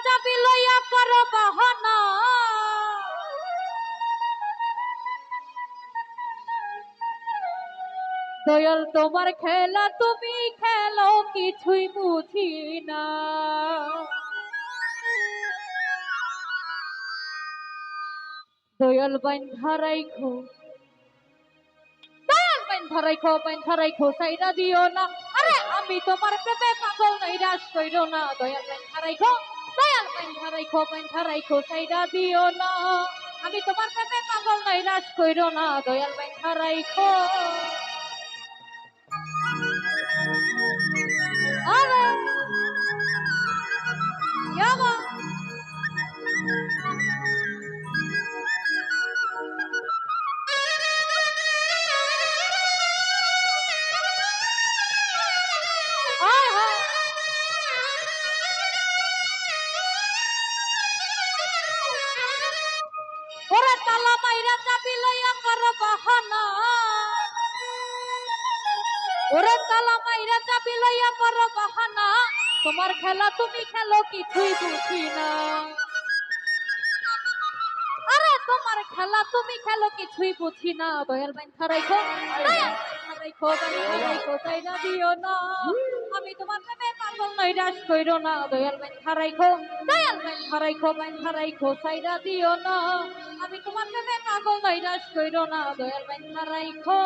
চাবি লইয়া করো বাহানা, দয়াল তোমার খেলা তুমি খেলো কিছুই বুঝি না। দয়াল বাইন্ধা রাইখো, দয়াল বাইন্ধা রাইখো, বাইন্ধা রাইখো সাইরা দিও না। আরে আমি তোমার প্রেমে পাগল নৈরাশ কইরো না। দয়াল বাইন্ধা রাইখো, দয়াল বাইন্ধা রাইখো, বাইন্ধা রাইখো সাইরা দিও না। আমি তোমার প্রেমে পাগল নৈরাশ কইরো না। দয়াল বাইন্ধা রাইখো। আরে ইয়াবা ওরে তালা মাইরা চাবি লইয়া করো বাহানা, ওরে তালা মাইরা চাবি লইয়া করো বাহানা। তোমার খেলা তুমি খেলো কিছুই বুঝি না। আরে তোমার খেলা তুমি খেলো কিছুই বুঝি না। দয়াল বাইন্ধা রাইখো, দয়াল বাইন্ধা রাইখো, বাইন্ধা রাইখো সাইরা দিও না। আমি তোমার প্রেমে পাগল নৈরাশ কইরো না। দয়াল বাইন্ধা রাইখো, দয়াল বাইন্ধা রাইখো, বাইন্ধা রাইখো সাইরা দিও না। আমি তোমার প্রেমে পাগল নৈরাশ কইরো না। দয়াল বাইন্ধা রাইখো।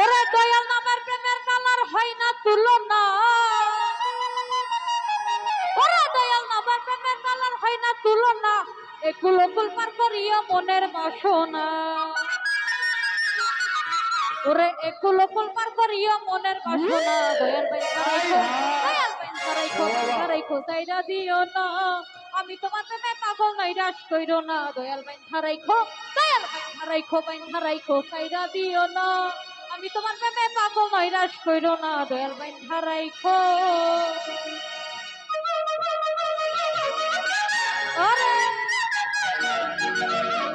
ওরে দয়াল নামের প্রেমের কালার হয় না তুলনা, ওরে দয়াল নামের প্রেমের কালার হয় না তুলনা। একুল কুল পার করিয়া মনের বাসনা, ওরে একুল কুল পার করিয়া মনের বাসনা। দয়াল বাইন্ধা রাইখো, দয়াল বাইন্ধা রাইখো, বাইন্ধা রাইখো সাইরা দিও না। আমি তোমার প্রেমে পাগল নৈরাশ কইরো না। দয়াল বাইন্ধা রাইখো, দয়াল বাইন্ধা রাইখো, বাইন্ধা রাইখো সাইরা দিও না। আমি তোমার প্রেমে পাগল নৈরাশ কইরো না। দয়াল বাইন্ধা রাইখো। আরে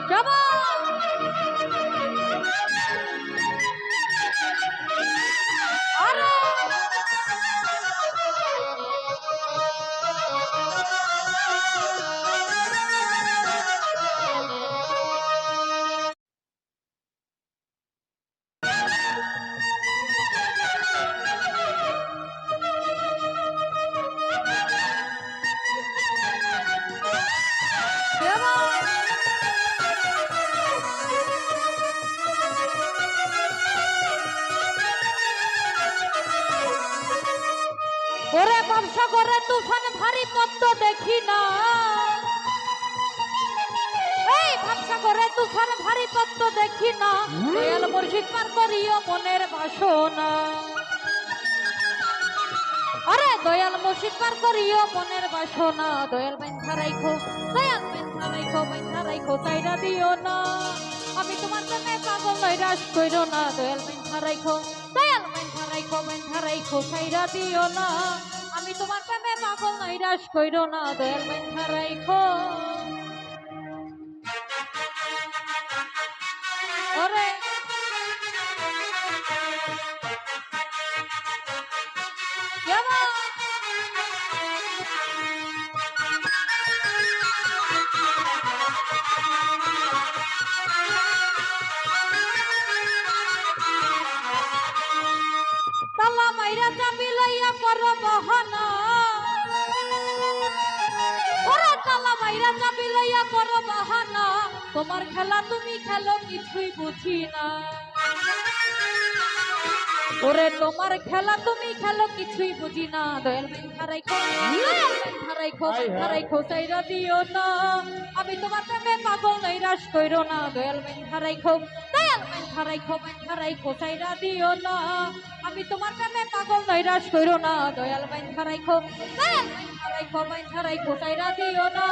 যাবা আরে যাবা ওরে ব্যবসা করে তুফান ভারী পদ্ম দেখি না। এই ব্যবসা করে তুফান ভারী পদ্ম দেখি না। দয়াল মুর্শিদ পার করিও মনের বাসনা, আরে দয়াল মুর্শিদ পার করিও মনের বাসনা। দয়াল বাইন্ধা রাইখো, দয়াল বাইন্ধা রাইখো, বাইন্ধা রাইখো সাইরা দিও না। আমি তোমার প্রেমে পাগল নৈরাশ কইরো না। দয়াল বাইন্ধা রাইখো, দয়াল বাইন্ধা রাইখো, বাইন্ধা রাইখো সাইরা দিও না। আমি তোমার প্রেমে পাগল নৈরাশ কইরো না। দয়াল বাইন্ধা রাইখো। ওরে যাবা তালা মাইরা চাবি লইয়া করো বাহানা, ওরে তালা মাইরা চাবি লইয়া করো বাহানা। তোমার খেলা তুমি খেলো কিছুই বুঝি না। ওরে তোমার খেলা তুমি খেলো কিছুই বুঝি না। দয়াল বাইন্ধা রাইখো, দয়াল বাইন্ধা রাইখো, বাইন্ধা রাইখো সাইরা দিও না। আমি তোমার প্রেমে পাগল নৈরাশ কইরো না। দয়াল বাইন্ধা রাইখো, দয়াল বাইন্ধা রাইখো, বাইন্ধা রাইখো সাইরা দিও না। আমি তোমার প্রেমে পাগল নৈরাশ কইরো না। দয়াল বাইন্ধা রাইখো, দয়াল বাইন্ধা রাইখো, বাইন্ধা রাইখো সাইরা দিও না।